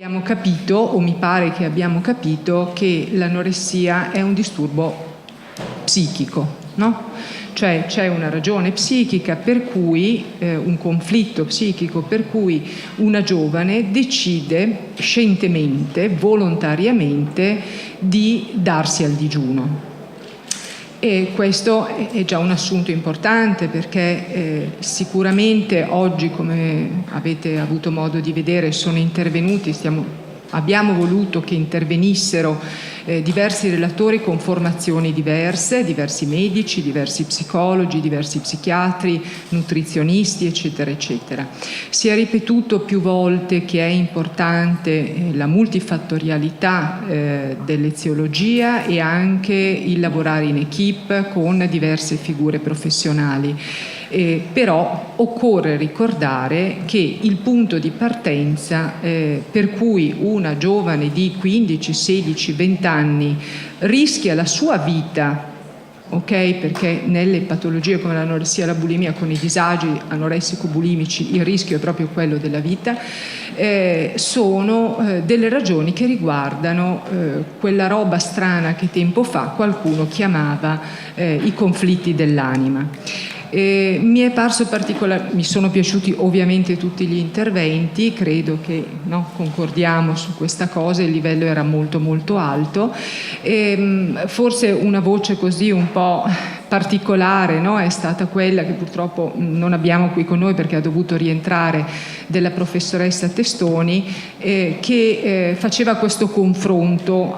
Abbiamo capito, o mi pare che abbiamo capito, che l'anoressia è un disturbo psichico, no? Cioè c'è una ragione psichica per cui, un conflitto psichico per cui una giovane decide scientemente, volontariamente, di darsi al digiuno. E questo è già un assunto importante, perché sicuramente oggi, come avete avuto modo di vedere, sono intervenuti, abbiamo voluto che intervenissero diversi relatori con formazioni diverse, diversi medici, diversi psicologi, diversi psichiatri, nutrizionisti, eccetera, eccetera. Si è ripetuto più volte che è importante la multifattorialità dell'eziologia e anche il lavorare in equipe con diverse figure professionali. Però occorre ricordare che il punto di partenza per cui una giovane di 15, 16, 20 anni rischia la sua vita, ok? Perché nelle patologie come l'anoressia e la bulimia, con i disagi anoressico-bulimici, il rischio è proprio quello della vita, sono delle ragioni che riguardano quella roba strana che tempo fa qualcuno chiamava i conflitti dell'anima. Mi è parso mi sono piaciuti ovviamente tutti gli interventi, credo che concordiamo su questa cosa, il livello era molto molto alto. Forse una voce così un po' particolare è stata quella che purtroppo non abbiamo qui con noi perché ha dovuto rientrare, della professoressa Testoni, che faceva questo confronto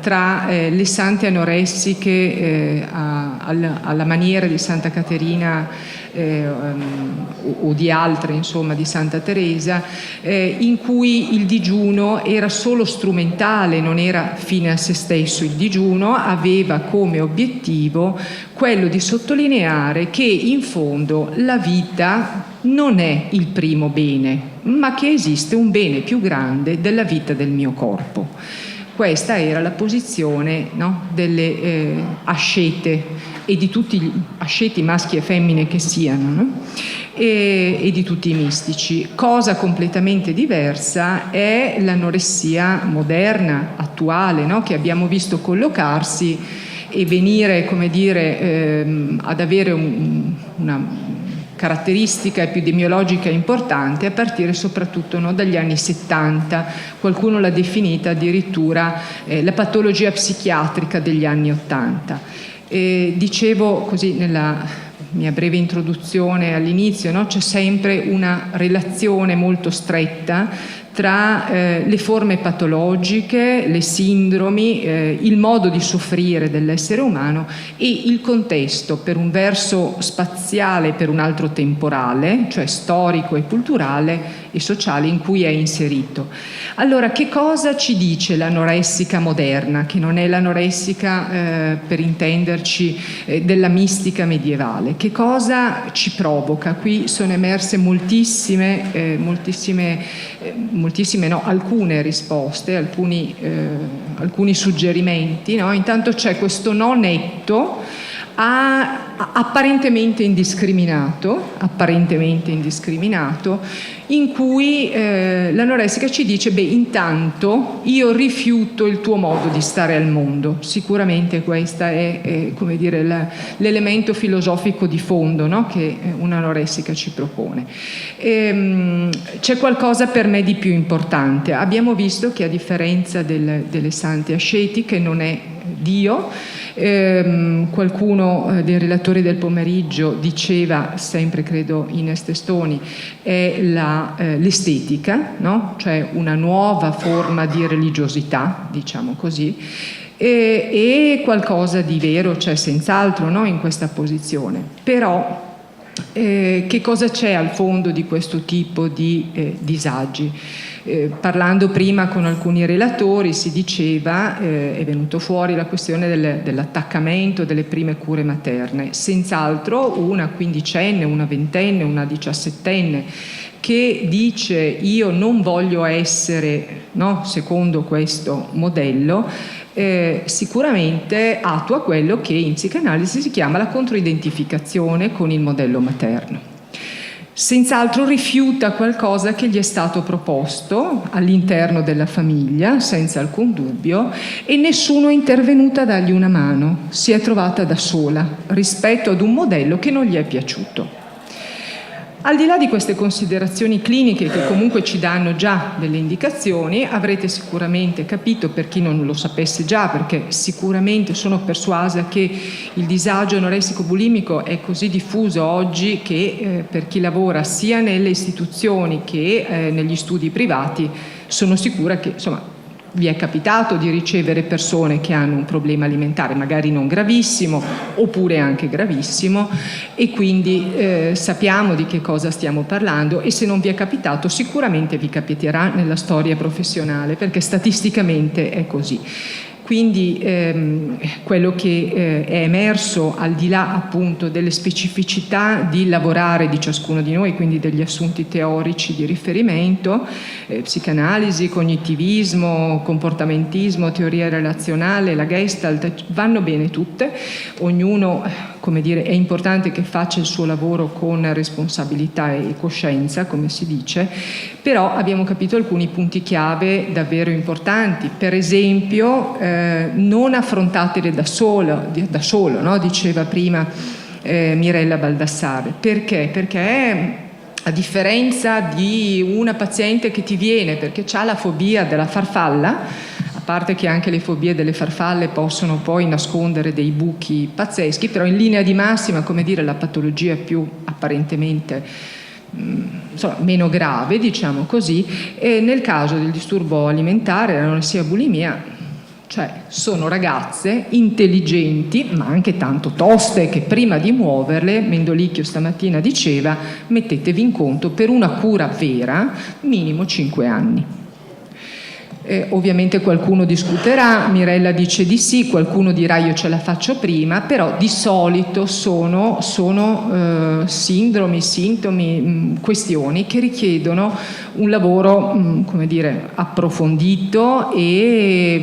tra le sante anoressiche alla maniera di Santa Caterina o di altre, insomma, di Santa Teresa, in cui il digiuno era solo strumentale, non era fine a se stesso. Il digiuno aveva come obiettivo quello di sottolineare che in fondo la vita non è il primo bene, ma che esiste un bene più grande della vita del mio corpo. Questa era la posizione delle ascete, e di tutti gli asceti maschi e femmine che siano, e di tutti i mistici. Cosa completamente diversa è l'anoressia moderna, attuale, che abbiamo visto collocarsi e venire, come dire, ad avere una caratteristica epidemiologica importante a partire soprattutto dagli anni 70. Qualcuno l'ha definita addirittura la patologia psichiatrica degli anni 80. Dicevo così nella mia breve introduzione all'inizio, c'è sempre una relazione molto stretta tra le forme patologiche, le sindromi, il modo di soffrire dell'essere umano e il contesto, per un verso spaziale, per un altro temporale, cioè storico e culturale e sociale, in cui è inserito. Allora, che cosa ci dice l'anoressica moderna, che non è l'anoressica, per intenderci, della mistica medievale? Che cosa ci provoca? Qui sono emerse alcune risposte, alcuni suggerimenti. Intanto c'è questo no netto apparentemente indiscriminato, in cui l'anoressica ci dice: intanto io rifiuto il tuo modo di stare al mondo. Sicuramente questo è come dire, l'elemento filosofico di fondo che un'anoressica ci propone. C'è qualcosa per me di più importante. Abbiamo visto che, a differenza delle sante ascetiche, non è Dio. Qualcuno dei relatori del pomeriggio diceva, sempre credo Ines Testoni, è l'estetica, cioè una nuova forma di religiosità, diciamo così, e qualcosa di vero c'è senz'altro in questa posizione. Però che cosa c'è al fondo di questo tipo di disagi? Parlando prima con alcuni relatori si diceva, è venuto fuori la questione dell'attaccamento, delle prime cure materne. Senz'altro una quindicenne, una ventenne, una diciassettenne che dice: io non voglio essere, secondo questo modello, sicuramente attua quello che in psicanalisi si chiama la controidentificazione con il modello materno. senz'altro rifiuta qualcosa che gli è stato proposto all'interno della famiglia, senza alcun dubbio, e nessuno è intervenuto a dargli una mano, si è trovata da sola rispetto ad un modello che non gli è piaciuto. Al di là di queste considerazioni cliniche che comunque ci danno già delle indicazioni, avrete sicuramente capito, per chi non lo sapesse già, perché sicuramente sono persuasa che il disagio anoressico bulimico è così diffuso oggi che per chi lavora sia nelle istituzioni che negli studi privati, sono sicura che insomma vi è capitato di ricevere persone che hanno un problema alimentare, magari non gravissimo, oppure anche gravissimo, e quindi sappiamo di che cosa stiamo parlando, e se non vi è capitato sicuramente vi capiterà nella storia professionale, perché statisticamente è così. Quindi quello che è emerso, al di là appunto delle specificità di lavorare di ciascuno di noi, quindi degli assunti teorici di riferimento, psicanalisi, cognitivismo, comportamentismo, teoria relazionale, la Gestalt, vanno bene tutte, ognuno, come dire, è importante che faccia il suo lavoro con responsabilità e coscienza, come si dice, però abbiamo capito alcuni punti chiave davvero importanti. Per esempio, non affrontatele da solo, no? Diceva prima Mirella Baldassarre. Perché? Perché a differenza di una paziente che ti viene perché ha la fobia della farfalla, a parte che anche le fobie delle farfalle possono poi nascondere dei buchi pazzeschi, però in linea di massima, come dire, la patologia più apparentemente insomma, meno grave, diciamo così, e nel caso del disturbo alimentare, l'anoressia bulimia, cioè sono ragazze intelligenti ma anche tanto toste, che prima di muoverle, Mendolicchio stamattina diceva, mettetevi in conto per una cura vera minimo 5 anni. Ovviamente qualcuno discuterà, Mirella dice di sì, qualcuno dirà io ce la faccio prima, però di solito sono sindromi, sintomi, questioni che richiedono un lavoro, come dire, approfondito, e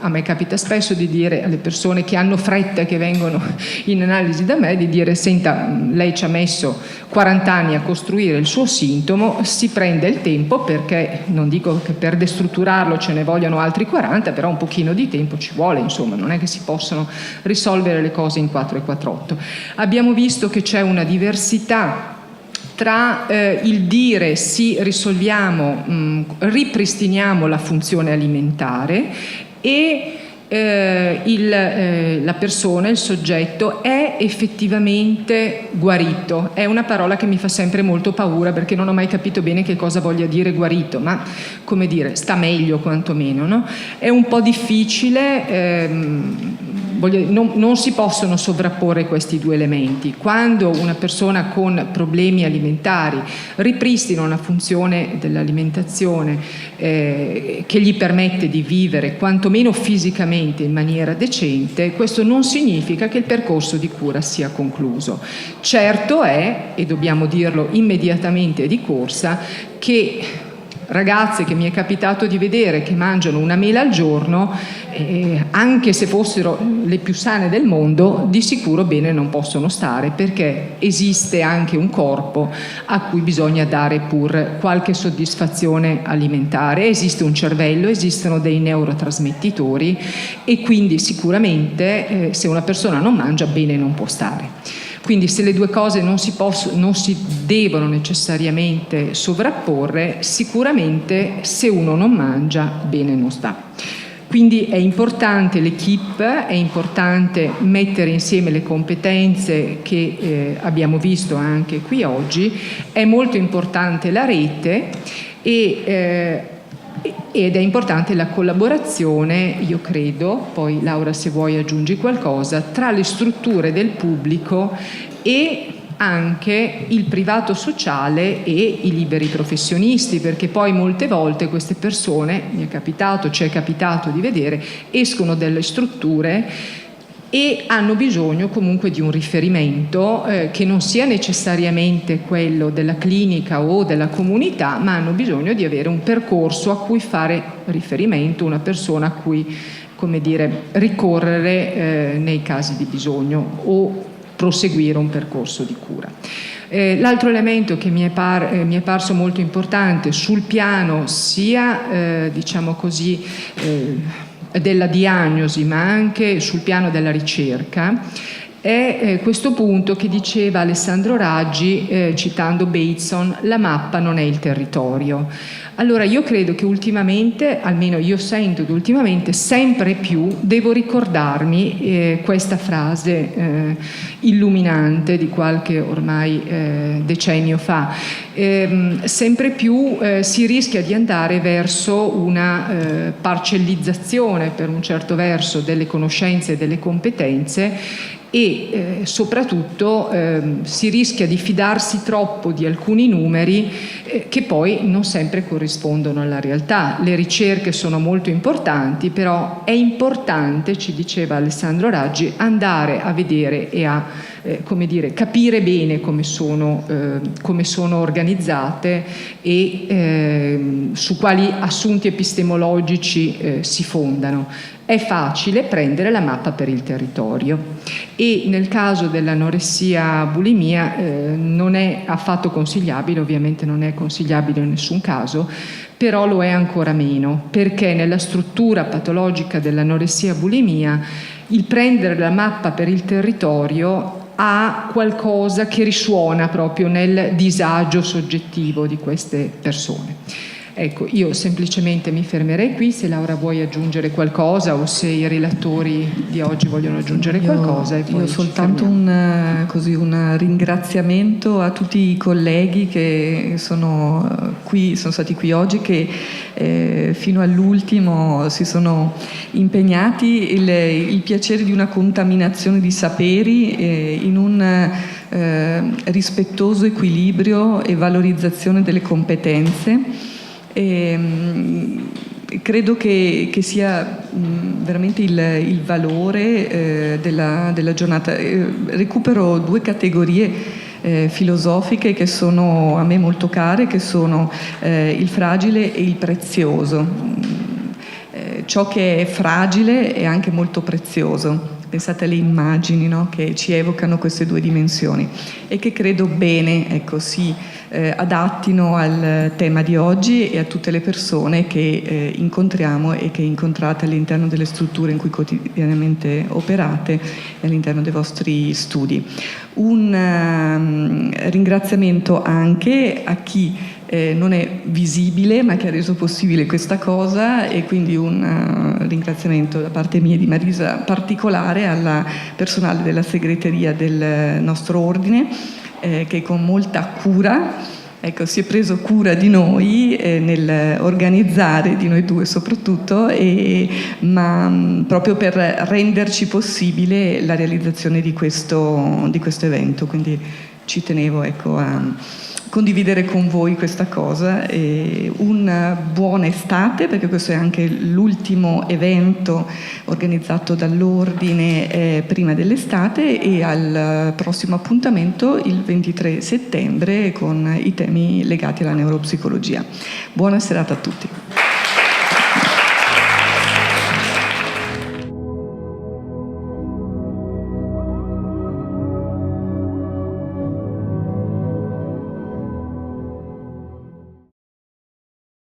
a me capita spesso di dire alle persone che hanno fretta, che vengono in analisi da me, di dire: senta, lei ci ha messo 40 anni a costruire il suo sintomo, si prende il tempo, perché non dico che per destrutturarlo ce ne vogliono altri 40, però un pochino di tempo ci vuole, insomma, non è che si possono risolvere le cose in 4 e 4/8. Abbiamo visto che c'è una diversità tra il dire sì, risolviamo, ripristiniamo la funzione alimentare, e la persona, il soggetto, è effettivamente guarito. È una parola che mi fa sempre molto paura, perché non ho mai capito bene che cosa voglia dire guarito, ma come dire, sta meglio quantomeno, no? È un po' difficile, non si possono sovrapporre questi due elementi. Quando una persona con problemi alimentari ripristina una funzione dell'alimentazione che gli permette di vivere quantomeno fisicamente in maniera decente, questo non significa che il percorso di cura sia concluso. Certo è, e dobbiamo dirlo immediatamente di corsa, che ragazze che mi è capitato di vedere che mangiano una mela al giorno, anche se fossero le più sane del mondo, di sicuro bene non possono stare, perché esiste anche un corpo a cui bisogna dare pur qualche soddisfazione alimentare, esiste un cervello, esistono dei neurotrasmettitori, e quindi sicuramente se una persona non mangia, bene non può stare. Quindi se le due cose non si devono necessariamente sovrapporre, sicuramente se uno non mangia, bene non sta. Quindi è importante l'equipe, è importante mettere insieme le competenze che abbiamo visto anche qui oggi, è molto importante la rete, ed è importante la collaborazione, io credo, poi Laura se vuoi aggiungi qualcosa, tra le strutture del pubblico e anche il privato sociale e i liberi professionisti, perché poi molte volte queste persone, ci è capitato di vedere, escono dalle strutture e hanno bisogno comunque di un riferimento che non sia necessariamente quello della clinica o della comunità, ma hanno bisogno di avere un percorso a cui fare riferimento, una persona a cui, come dire, ricorrere nei casi di bisogno o proseguire un percorso di cura. L'altro elemento che mi è parso molto importante sul piano sia, diciamo così, della diagnosi, ma anche sul piano della ricerca, è questo punto che diceva Alessandro Raggi, citando Bateson: la mappa non è il territorio. Allora io credo che ultimamente, almeno io sento che ultimamente sempre più devo ricordarmi questa frase illuminante di qualche ormai decennio fa. Sempre più si rischia di andare verso una parcellizzazione, per un certo verso, delle conoscenze e delle competenze, e soprattutto si rischia di fidarsi troppo di alcuni numeri che poi non sempre corrispondono alla realtà. Le ricerche sono molto importanti, però è importante, ci diceva Alessandro Raggi, andare a vedere e a come dire, capire bene come sono organizzate e su quali assunti epistemologici si fondano. È facile prendere la mappa per il territorio, e nel caso dell'anoressia bulimia non è affatto consigliabile, ovviamente non è consigliabile in nessun caso, però lo è ancora meno, perché nella struttura patologica dell'anoressia bulimia il prendere la mappa per il territorio ha qualcosa che risuona proprio nel disagio soggettivo di queste persone. Ecco, io semplicemente mi fermerei qui. Se Laura vuoi aggiungere qualcosa, o se i relatori di oggi vogliono aggiungere qualcosa. E poi io soltanto un ringraziamento a tutti i colleghi che sono stati qui oggi, che fino all'ultimo si sono impegnati. Il piacere di una contaminazione di saperi in un rispettoso equilibrio e valorizzazione delle competenze. Credo che sia veramente il valore della giornata. Recupero due categorie filosofiche che sono a me molto care, che sono il fragile e il prezioso. Ciò che è fragile è anche molto prezioso. Pensate alle immagini, no? Che ci evocano queste due dimensioni, e che credo bene, ecco, si adattino al tema di oggi e a tutte le persone che incontriamo e che incontrate all'interno delle strutture in cui quotidianamente operate e all'interno dei vostri studi. Un ringraziamento anche a chi non è visibile ma che ha reso possibile questa cosa, e quindi un ringraziamento da parte mia e di Marisa particolare al personale della segreteria del nostro ordine, che con molta cura, ecco, si è preso cura di noi nel organizzare, di noi due soprattutto, ma proprio per renderci possibile la realizzazione di questo evento. Quindi ci tenevo, ecco, a condividere con voi questa cosa. Una buona estate, perché questo è anche l'ultimo evento organizzato dall'ordine prima dell'estate, e al prossimo appuntamento il 23 settembre con i temi legati alla neuropsicologia. Buona serata a tutti.